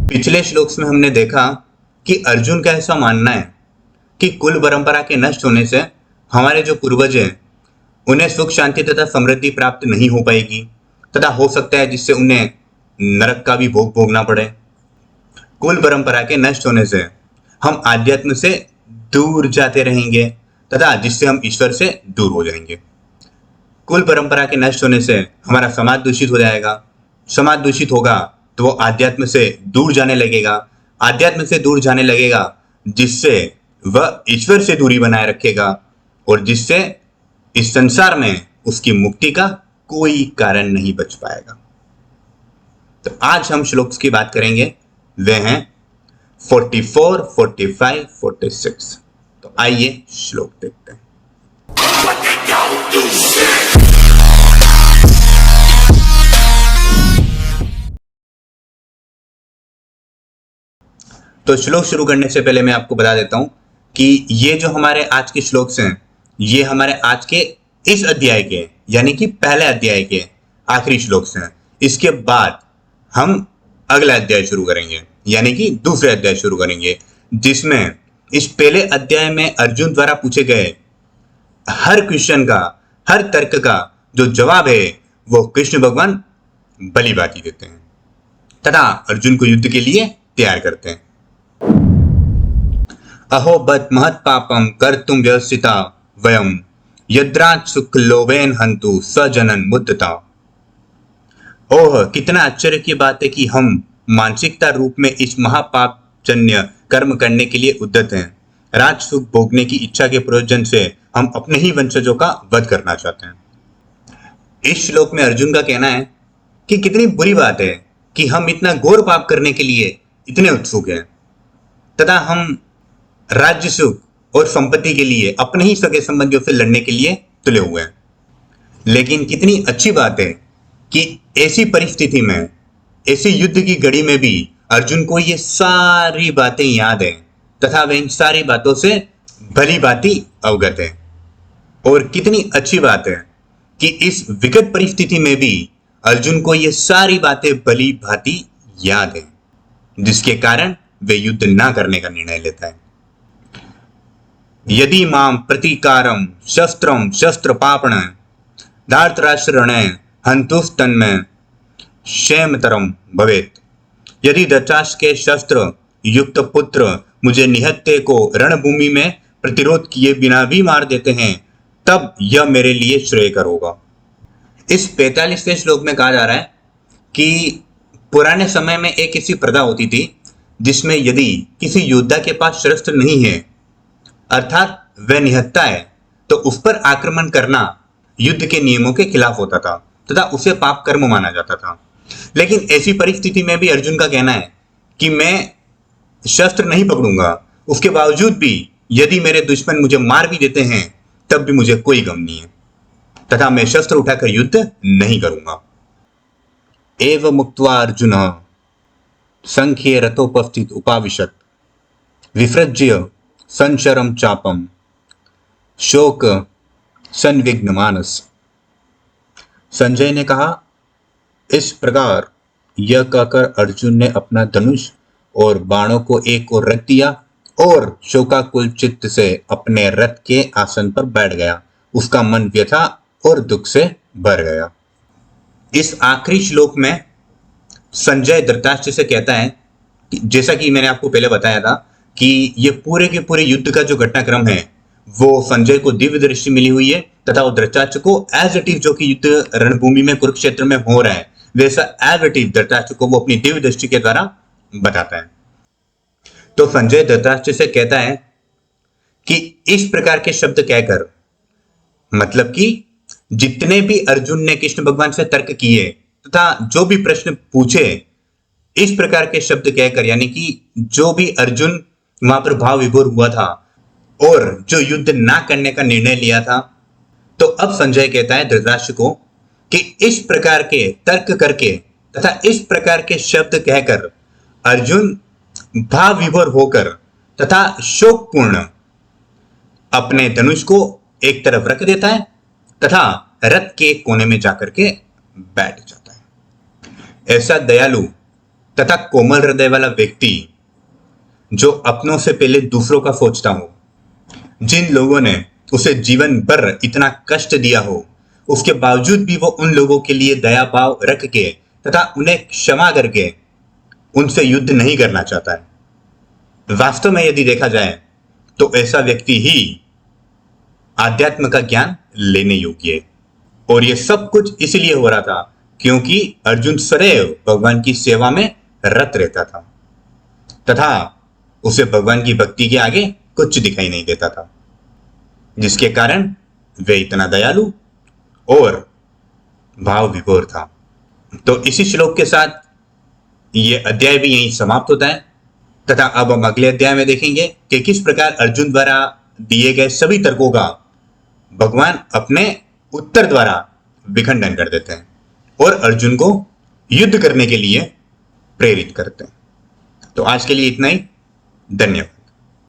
पिछले श्लोक में हमने देखा कि अर्जुन का ऐसा मानना है कि कुल परंपरा के नष्ट होने से हमारे जो पूर्वज हैं उन्हें सुख शांति तथा समृद्धि प्राप्त नहीं हो पाएगी तथा हो सकता है जिससे उन्हें नरक का भी भोग भोगना पड़े। कुल परंपरा के नष्ट होने से हम आध्यात्म से दूर जाते रहेंगे तथा जिससे हम ईश्वर से दूर हो जाएंगे। कुल परंपरा के नष्ट होने से हमारा समाज दूषित हो जाएगा। समाज दूषित होगा तो वो आध्यात्म से दूर जाने लगेगा। आध्यात्म से दूर जाने लगेगा जिससे वह ईश्वर से दूरी बनाए रखेगा और जिससे इस संसार में उसकी मुक्ति का कोई कारण नहीं बच पाएगा। तो आज हम श्लोक की बात करेंगे, वे हैं 44, 45, 46। तो आइए श्लोक देखते हैं। तो श्लोक शुरू करने से पहले मैं आपको बता देता हूं कि ये जो हमारे आज के श्लोक हैं ये हमारे आज के इस अध्याय के यानी कि पहले अध्याय के आखिरी श्लोक हैं। इसके बाद हम अगला अध्याय शुरू करेंगे यानी कि दूसरे अध्याय शुरू करेंगे जिसमें इस पहले अध्याय में अर्जुन द्वारा पूछे गए हर क्वेश्चन का, हर तर्क का जो जवाब है वो कृष्ण भगवान भली भांति देते हैं तथा अर्जुन को युद्ध के लिए तैयार करते हैं। अहो बत महत् पापम कर्तुम व्यवस्थिता वयम यद्राज सुख लोभेन हंतु सजनन मुद्दता। ओह, कितना आश्चर्य की बात है कि हम मानसिकता रूप में इस महापापजन्य कर्म करने के लिए उद्यत हैं। राज सुख भोगने की इच्छा के प्रयोजन से हम अपने ही वंशजों का वध करना चाहते हैं। इस श्लोक में अर्जुन का कहना है कि कितनी बुरी बात है कि हम इतना घोर पाप करने के लिए इतने उत्सुक हैं तथा हम राज्य सुख और संपत्ति के लिए अपने ही सगे संबंधियों से लड़ने के लिए तुले हुए हैं। लेकिन कितनी अच्छी बात है कि ऐसी परिस्थिति में, ऐसी युद्ध की घड़ी में भी अर्जुन को ये सारी बातें याद है तथा वह इन सारी बातों से भली भांति अवगत है। और कितनी अच्छी बात है कि इस विकट परिस्थिति में भी अर्जुन को ये सारी बातें भली भांति याद है जिसके कारण वे युद्ध ना करने का निर्णय लेता है। यदि माम प्रतिकारम शस्त्रम शस्त्र पापण धार्तराष्ट्रण हंतुस्तन्मय क्षेमतरम भवेत। यदि धृतराष्ट्र के शस्त्र युक्त पुत्र मुझे निहत्ते को रणभूमि में प्रतिरोध किए बिना भी मार देते हैं तब यह मेरे लिए श्रेयकर होगा। इस 45वें श्लोक में कहा जा रहा है कि पुराने समय में एक ऐसी प्रथा होती थी जिसमें यदि किसी योद्धा के पास शस्त्र नहीं है अर्थात वह निहत्ता है तो उस पर आक्रमण करना युद्ध के नियमों के खिलाफ होता था तथा उसे पाप कर्म माना जाता था। लेकिन ऐसी परिस्थिति में भी अर्जुन का कहना है कि मैं शस्त्र नहीं पकड़ूंगा, उसके बावजूद भी यदि मेरे दुश्मन मुझे मार भी देते हैं तब भी मुझे कोई गम नहीं है तथा मैं शस्त्र उठाकर युद्ध नहीं करूंगा। एव मुक्त्वा अर्जुन संख्ये रथोपस्थित उपाविशत विसृज्य संशरम चापम शोक संविघ्न मानस। संजय ने कहा, इस प्रकार यह कहकर अर्जुन ने अपना धनुष और बाणों को एक ओर रख दिया और शोकाकुल चित्त से अपने रथ के आसन पर बैठ गया। उसका मन व्यथा और दुख से भर गया। इस आखिरी श्लोक में संजय धृतराष्ट्र से कहता है कि जैसा कि मैंने आपको पहले बताया था कि ये पूरे के पूरे युद्ध का जो घटनाक्रम है वो संजय को दिव्य दृष्टि मिली हुई है तथा वो धृतराष्ट्र को एज इट इज जो कि युद्ध रणभूमि में कुरुक्षेत्र में हो रहा है वैसा एज इट इज धृतराष्ट्र को वो अपनी दिव्य दृष्टि के द्वारा बताता है। तो संजय धृतराष्ट्र से कहता है कि इस प्रकार के शब्द कहकर, मतलब कि जितने भी अर्जुन ने कृष्ण भगवान से तर्क किए तथा जो भी प्रश्न पूछे इस प्रकार के शब्द कहकर, यानी कि जो भी अर्जुन वहां पर भाव विभोर हुआ था और जो युद्ध ना करने का निर्णय लिया था, तो अब संजय कहता है धृतराष्ट्र को कि इस प्रकार के तर्क करके तथा इस प्रकार के शब्द कहकर अर्जुन भाव विभोर होकर तथा शोकपूर्ण अपने धनुष को एक तरफ रख देता है तथा रथ के कोने में जाकर के बैठ जाता है। ऐसा दयालु तथा कोमल हृदय वाला व्यक्ति जो अपनों से पहले दूसरों का सोचता हो, जिन लोगों ने उसे जीवन भर इतना कष्ट दिया हो, उसके बावजूद भी वो उन लोगों के लिए दया भाव रख के तथा उन्हें क्षमा करके उनसे युद्ध नहीं करना चाहता है। वास्तव में यदि देखा जाए तो ऐसा व्यक्ति ही आध्यात्म का ज्ञान लेने योग्य है। और ये सब कुछ इसलिए हो रहा था क्योंकि अर्जुन सदैव भगवान की सेवा में रत रहता था तथा उसे भगवान की भक्ति के आगे कुछ दिखाई नहीं देता था, जिसके कारण वे इतना दयालु और भाव विभोर था। तो इसी श्लोक के साथ ये अध्याय भी यहीं समाप्त होता है तथा अब हम अगले अध्याय में देखेंगे कि किस प्रकार अर्जुन द्वारा दिए गए सभी तर्कों का भगवान अपने उत्तर द्वारा विखंडन कर देते हैं और अर्जुन को युद्ध करने के लिए प्रेरित करते हैं। तो आज के लिए इतना ही। धन्यवाद।